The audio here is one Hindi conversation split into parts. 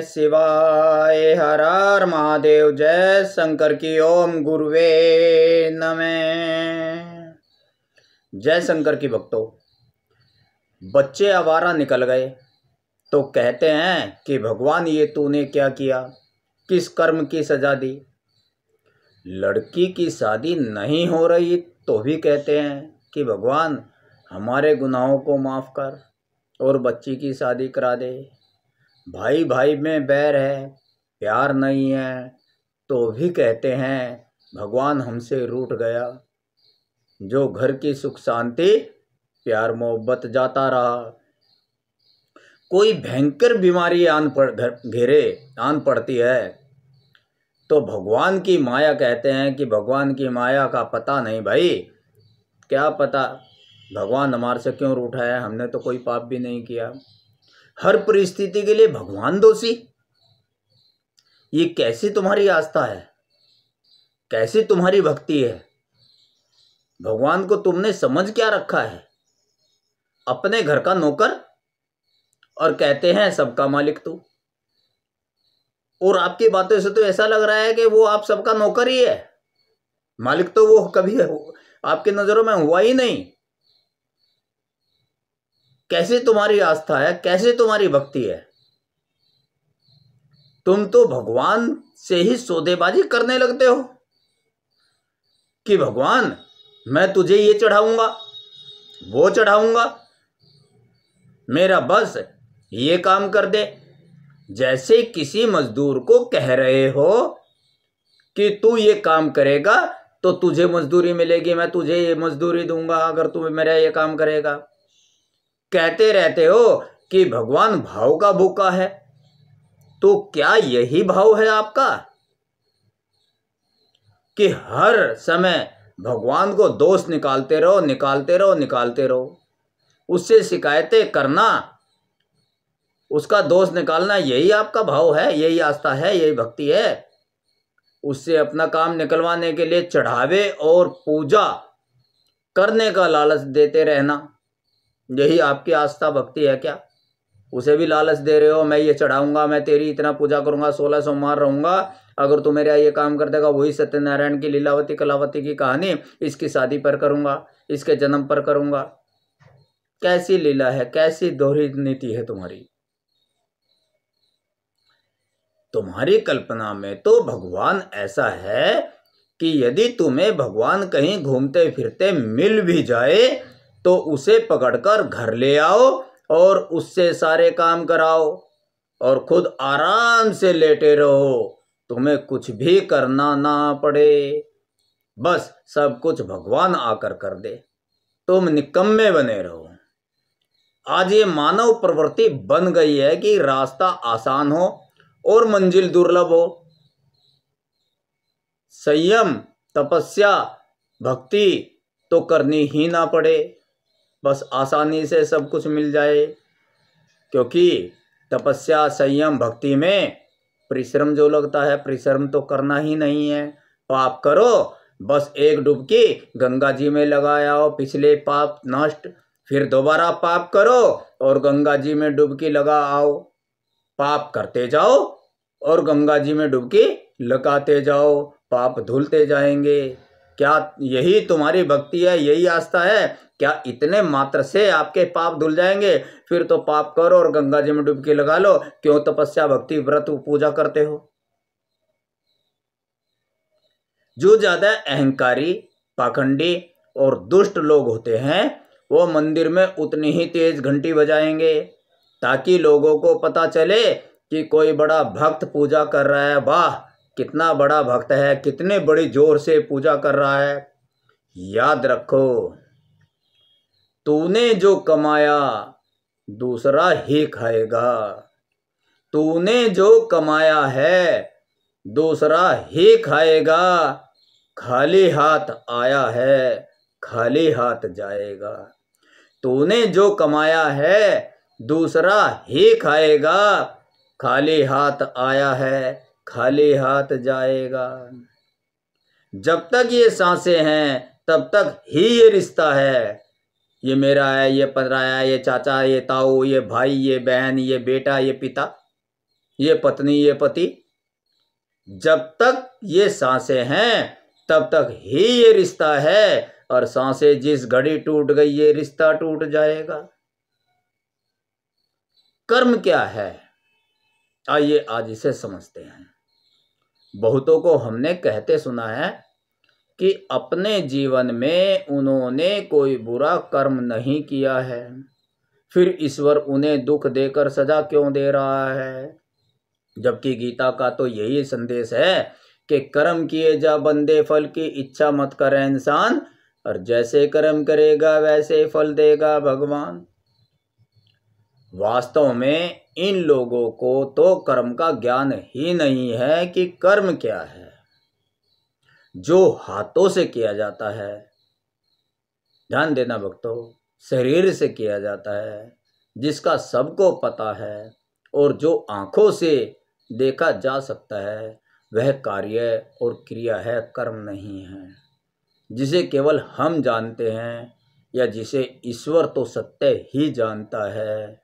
शिवाय। हर हर महादेव। जय शंकर की। ओम गुरुवे नमः। जय शंकर की भक्तों। बच्चे आवारा निकल गए तो कहते हैं कि भगवान ये तूने क्या किया, किस कर्म की सजा दी। लड़की की शादी नहीं हो रही तो भी कहते हैं कि भगवान हमारे गुनाहों को माफ़ कर और बच्ची की शादी करा दे। भाई भाई में बैर है, प्यार नहीं है तो भी कहते हैं भगवान हमसे रूठ गया। जो घर की सुख शांति प्यार मोहब्बत जाता रहा। कोई भयंकर बीमारी आन पड़ती है तो भगवान की माया कहते हैं कि भगवान की माया का पता नहीं भाई। क्या पता भगवान हमारे से क्यों रूठा है, हमने तो कोई पाप भी नहीं किया। हर परिस्थिति के लिए भगवान दोषी। ये कैसी तुम्हारी आस्था है, कैसी तुम्हारी भक्ति है। भगवान को तुमने समझ क्या रखा है? अपने घर का नौकर और कहते हैं सबका मालिक तू। और आपकी बातों से तो ऐसा लग रहा है कि वो आप सबका नौकर ही है, मालिक तो वो कभी आपकी नजरों में हुआ ही नहीं। कैसे तुम्हारी आस्था है, कैसे तुम्हारी भक्ति है। तुम तो भगवान से ही सौदेबाजी करने लगते हो कि भगवान मैं तुझे ये चढ़ाऊंगा वो चढ़ाऊंगा, मेरा बस ये काम कर दे। जैसे किसी मजदूर को कह रहे हो कि तू ये काम करेगा तो तुझे मजदूरी मिलेगी, मैं तुझे ये मजदूरी दूंगा अगर तू मेरा ये काम करेगा। कहते रहते हो कि भगवान भाव का भूखा है, तो क्या यही भाव है आपका कि हर समय भगवान को दोष निकालते रहो, निकालते रहो, निकालते रहो, उससे शिकायतें करना, उसका दोष निकालना, यही आपका भाव है, यही आस्था है, यही भक्ति है। उससे अपना काम निकलवाने के लिए चढ़ावे और पूजा करने का लालच देते रहना, यही आपकी आस्था भक्ति है क्या? उसे भी लालच दे रहे हो, मैं ये चढ़ाऊंगा, मैं तेरी इतना पूजा करूंगा, 16 सोमवार रहूंगा, अगर तू मेरा ये काम कर देगा, वही सत्यनारायण की लीलावती कलावती की कहानी इसकी शादी पर करूंगा, इसके जन्म पर करूंगा। कैसी लीला है, कैसी दोहरी नीति है तुम्हारी। तुम्हारी कल्पना में तो भगवान ऐसा है कि यदि तुम्हें भगवान कहीं घूमते फिरते मिल भी जाए तो उसे पकड़कर घर ले आओ और उससे सारे काम कराओ और खुद आराम से लेटे रहो, तुम्हें कुछ भी करना ना पड़े, बस सब कुछ भगवान आकर कर दे, तुम निकम्मे बने रहो। आज ये मानव प्रवृत्ति बन गई है कि रास्ता आसान हो और मंजिल दुर्लभ हो। संयम, तपस्या, भक्ति तो करनी ही ना पड़े, बस आसानी से सब कुछ मिल जाए। क्योंकि तपस्या, संयम, भक्ति में परिश्रम जो लगता है, परिश्रम तो करना ही नहीं है। पाप करो, बस एक डुबकी गंगा जी में लगा आओ, पिछले पाप नष्ट, फिर दोबारा पाप करो और गंगा जी में डुबकी लगा आओ। पाप करते जाओ और गंगा जी में डुबकी लगाते जाओ, पाप धुलते जाएंगे। क्या यही तुम्हारी भक्ति है, यही आस्था है? क्या इतने मात्र से आपके पाप धुल जाएंगे? फिर तो पाप करो और गंगा जी में डुबकी लगा लो। क्यों तपस्या, भक्ति, व्रत, पूजा करते हो? जो ज्यादा अहंकारी, पाखंडी और दुष्ट लोग होते हैं वो मंदिर में उतनी ही तेज घंटी बजाएंगे ताकि लोगों को पता चले कि कोई बड़ा भक्त पूजा कर रहा है। वाह, कितना बड़ा भक्त है, कितने बड़ी जोर से पूजा कर रहा है। याद रखो, तूने जो कमाया दूसरा ही खाएगा। तूने जो कमाया है दूसरा ही खाएगा। खाली हाथ आया है, खाली हाथ जाएगा। तूने जो कमाया है दूसरा ही खाएगा। खाली हाथ आया है, खाली हाथ जाएगा। जब तक ये सांसें हैं तब तक ही ये रिश्ता है। ये मेरा है, ये पराया है, ये चाचा, ये ताऊ, ये भाई, ये बहन, ये बेटा, ये पिता। ये पत्नी ये पति, जब तक ये सांसें हैं तब तक ही ये रिश्ता है, और सांसें जिस घड़ी टूट गई ये रिश्ता टूट जाएगा। कर्म क्या है, आइए आज इसे समझते हैं। बहुतों को हमने कहते सुना है कि अपने जीवन में उन्होंने कोई बुरा कर्म नहीं किया है, फिर ईश्वर उन्हें दुख देकर सजा क्यों दे रहा है। जबकि गीता का तो यही संदेश है कि कर्म किए जा बंदे, फल की इच्छा मत करे इंसान, और जैसे कर्म करेगा वैसे फल देगा भगवान। वास्तव में इन लोगों को तो कर्म का ज्ञान ही नहीं है कि कर्म क्या है। जो हाथों से किया जाता है, ध्यान देना भक्तों, शरीर से किया जाता है, जिसका सबको पता है, और जो आंखों से देखा जा सकता है, वह कार्य और क्रिया है, कर्म नहीं है। जिसे केवल हम जानते हैं, या जिसे ईश्वर तो सत्य ही जानता है,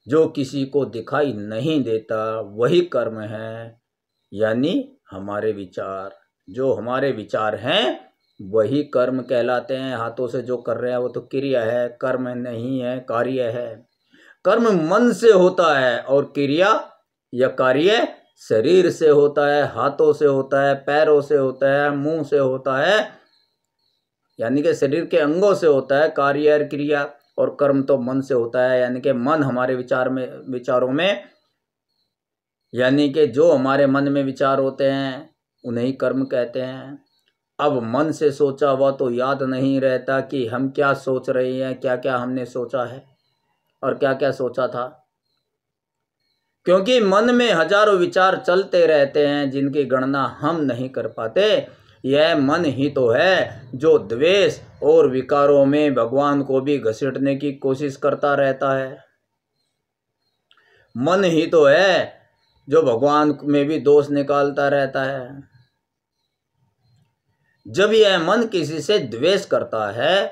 जो किसी को दिखाई नहीं देता, वही कर्म है। यानी हमारे विचार, जो हमारे विचार हैं वही कर्म कहलाते हैं। हाथों से जो कर रहे हैं वो तो क्रिया है, कर्म नहीं है, कार्य है। कर्म मन से होता है, और क्रिया या कार्य शरीर से होता है, हाथों से होता है, पैरों से होता है, मुंह से होता है, यानी कि शरीर के अंगों से होता है कार्य और क्रिया। और कर्म तो मन से होता है, यानी कि मन हमारे विचारों में, यानी कि जो हमारे मन में विचार होते हैं उन्हें कर्म कहते हैं। अब मन से सोचा हुआ तो याद नहीं रहता कि हम क्या सोच रहे हैं, क्या क्या हमने सोचा है और क्या क्या सोचा था, क्योंकि मन में हजारों विचार चलते रहते हैं जिनकी गणना हम नहीं कर पाते। यह मन ही तो है जो द्वेष और विकारों में भगवान को भी घसीटने की कोशिश करता रहता है। मन ही तो है जो भगवान में भी दोष निकालता रहता है। जब यह मन किसी से द्वेष करता है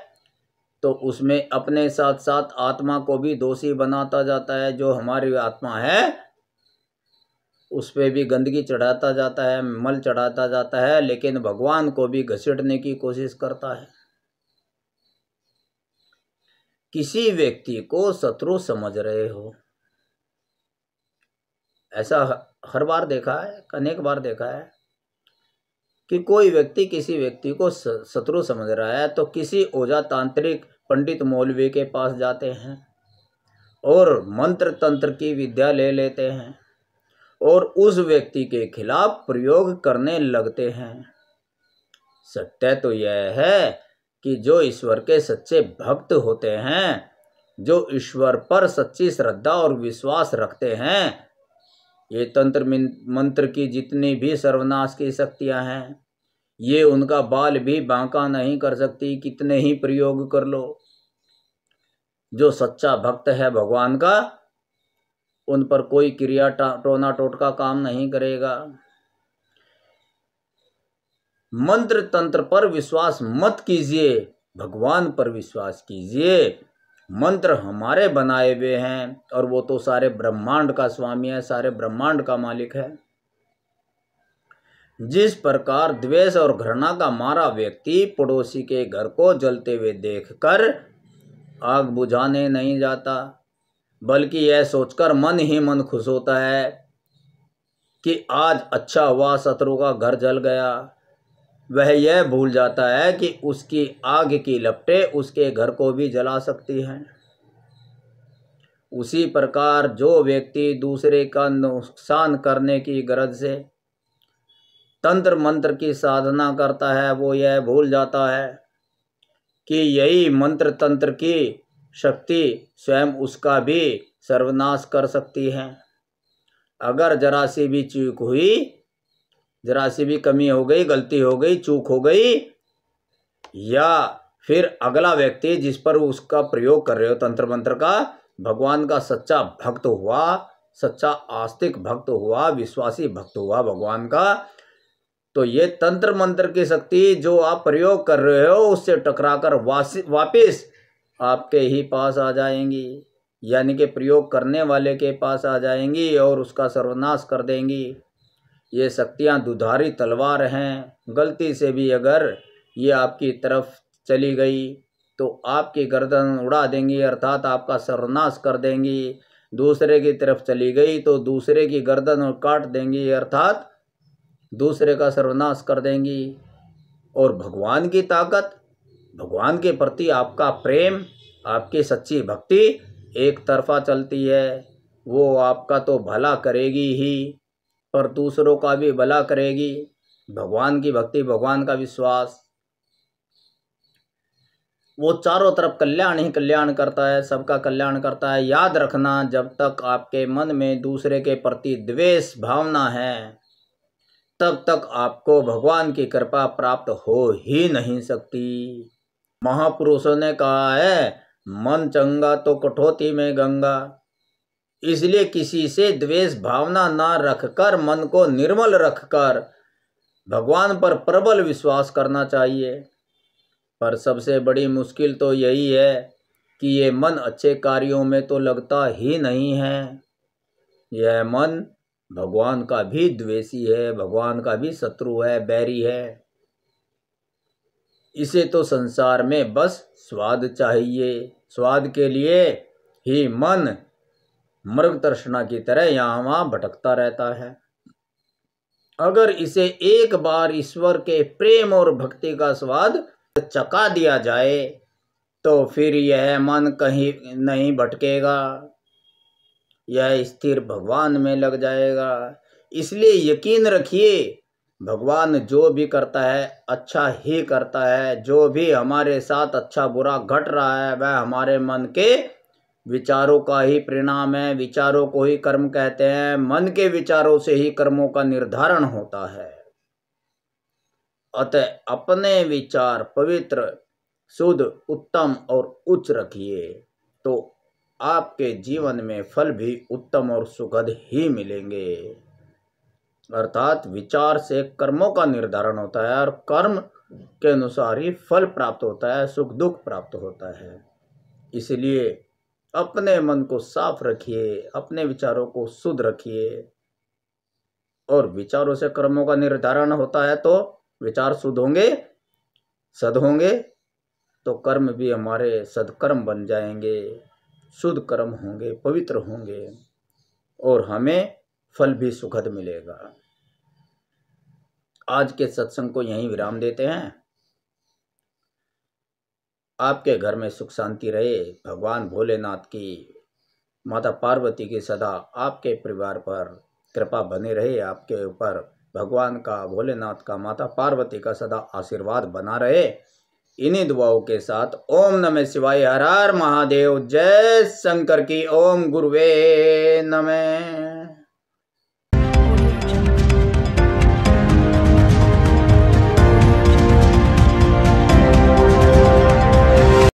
तो उसमें अपने साथ साथ आत्मा को भी दोषी बनाता जाता है। जो हमारी आत्मा है उस पर भी गंदगी चढ़ाता जाता है, मल चढ़ाता जाता है, लेकिन भगवान को भी घसीटने की कोशिश करता है। किसी व्यक्ति को शत्रु समझ रहे हो, ऐसा हर बार देखा है, अनेक बार देखा है कि कोई व्यक्ति किसी व्यक्ति को शत्रु समझ रहा है तो किसी ओझा तांत्रिक पंडित मौलवी के पास जाते हैं और मंत्र तंत्र की विद्या ले लेते हैं और उस व्यक्ति के खिलाफ प्रयोग करने लगते हैं। सत्य तो यह है कि जो ईश्वर के सच्चे भक्त होते हैं, जो ईश्वर पर सच्ची श्रद्धा और विश्वास रखते हैं, ये तंत्र मंत्र की जितनी भी सर्वनाश की शक्तियां हैं, ये उनका बाल भी बांका नहीं कर सकती, कितने ही प्रयोग कर लो। जो सच्चा भक्त है भगवान का, उन पर कोई क्रिया टोना टोटका काम नहीं करेगा। मंत्र तंत्र पर विश्वास मत कीजिए, भगवान पर विश्वास कीजिए। मंत्र हमारे बनाए हुए हैं और वो तो सारे ब्रह्मांड का स्वामी है, सारे ब्रह्मांड का मालिक है। जिस प्रकार द्वेष और घृणा का मारा व्यक्ति पड़ोसी के घर को जलते हुए देखकर आग बुझाने नहीं जाता, बल्कि यह सोचकर मन ही मन खुश होता है कि आज अच्छा हुआ शत्रु का घर जल गया, वह यह भूल जाता है कि उसकी आग की लपटें उसके घर को भी जला सकती हैं। उसी प्रकार जो व्यक्ति दूसरे का नुकसान करने की गरज से तंत्र मंत्र की साधना करता है, वो यह भूल जाता है कि यही मंत्र तंत्र की शक्ति स्वयं उसका भी सर्वनाश कर सकती है। अगर जरा सी भी चूक हुई, जरा सी भी कमी हो गई, गलती हो गई, चूक हो गई, या फिर अगला व्यक्ति जिस पर उसका प्रयोग कर रहे हो तंत्र मंत्र का, भगवान का सच्चा भक्त हुआ, सच्चा आस्तिक भक्त हुआ, विश्वासी भक्त हुआ भगवान का, तो ये तंत्र मंत्र की शक्ति जो आप प्रयोग कर रहे हो उससे टकराकर वापस आपके ही पास आ जाएंगी। यानी कि प्रयोग करने वाले के पास आ जाएंगी और उसका सर्वनाश कर देंगी। ये शक्तियाँ दुधारी तलवार हैं, गलती से भी अगर ये आपकी तरफ चली गई तो आपकी गर्दन उड़ा देंगी, अर्थात आपका सर्वनाश कर देंगी। दूसरे की तरफ चली गई तो दूसरे की गर्दन काट देंगी, अर्थात दूसरे का सर्वनाश कर देंगी। और भगवान की ताकत, भगवान के प्रति आपका प्रेम, आपकी सच्ची भक्ति एक तरफा चलती है। वो आपका तो भला करेगी ही, पर दूसरों का भी भला करेगी। भगवान की भक्ति, भगवान का विश्वास, वो चारों तरफ कल्याण ही कल्याण करता है, सबका कल्याण करता है। याद रखना, जब तक आपके मन में दूसरे के प्रति द्वेष भावना है तब तक आपको भगवान की कृपा प्राप्त हो ही नहीं सकती। महापुरुषों ने कहा है, मन चंगा तो कठौती में गंगा। इसलिए किसी से द्वेष भावना ना रखकर, मन को निर्मल रखकर भगवान पर प्रबल विश्वास करना चाहिए। पर सबसे बड़ी मुश्किल तो यही है कि ये मन अच्छे कार्यों में तो लगता ही नहीं है। यह मन भगवान का भी द्वेषी है, भगवान का भी शत्रु है, बैरी है। इसे तो संसार में बस स्वाद चाहिए। स्वाद के लिए ही मन मृग तृष्णा की तरह यहाँ वहाँ भटकता रहता है। अगर इसे एक बार ईश्वर के प्रेम और भक्ति का स्वाद चखा दिया जाए तो फिर यह मन कहीं नहीं भटकेगा, यह स्थिर भगवान में लग जाएगा। इसलिए यकीन रखिए, भगवान जो भी करता है अच्छा ही करता है। जो भी हमारे साथ अच्छा बुरा घट रहा है वह हमारे मन के विचारों का ही परिणाम है। विचारों को ही कर्म कहते हैं। मन के विचारों से ही कर्मों का निर्धारण होता है। अतः अपने विचार पवित्र, शुद्ध, उत्तम और उच्च रखिए तो आपके जीवन में फल भी उत्तम और सुखद ही मिलेंगे। अर्थात विचार से कर्मों का निर्धारण होता है और कर्म के अनुसार ही फल प्राप्त होता है, सुख दुख प्राप्त होता है। इसलिए अपने मन को साफ रखिए, अपने विचारों को शुद्ध रखिए। और विचारों से कर्मों का निर्धारण होता है तो विचार शुद्ध होंगे, सद होंगे तो कर्म भी हमारे सदकर्म बन जाएंगे, शुद्ध कर्म होंगे, पवित्र होंगे और हमें फल भी सुखद मिलेगा। आज के सत्संग को यहीं विराम देते हैं। आपके घर में सुख शांति रहे। भगवान भोलेनाथ की, माता पार्वती की सदा आपके परिवार पर कृपा बने रहे। आपके ऊपर भगवान का, भोलेनाथ का, माता पार्वती का सदा आशीर्वाद बना रहे। इन्हीं दुआओं के साथ ओम नमः शिवाय, हर हर महादेव, जय शंकर की। ओम गुरुवे नमः।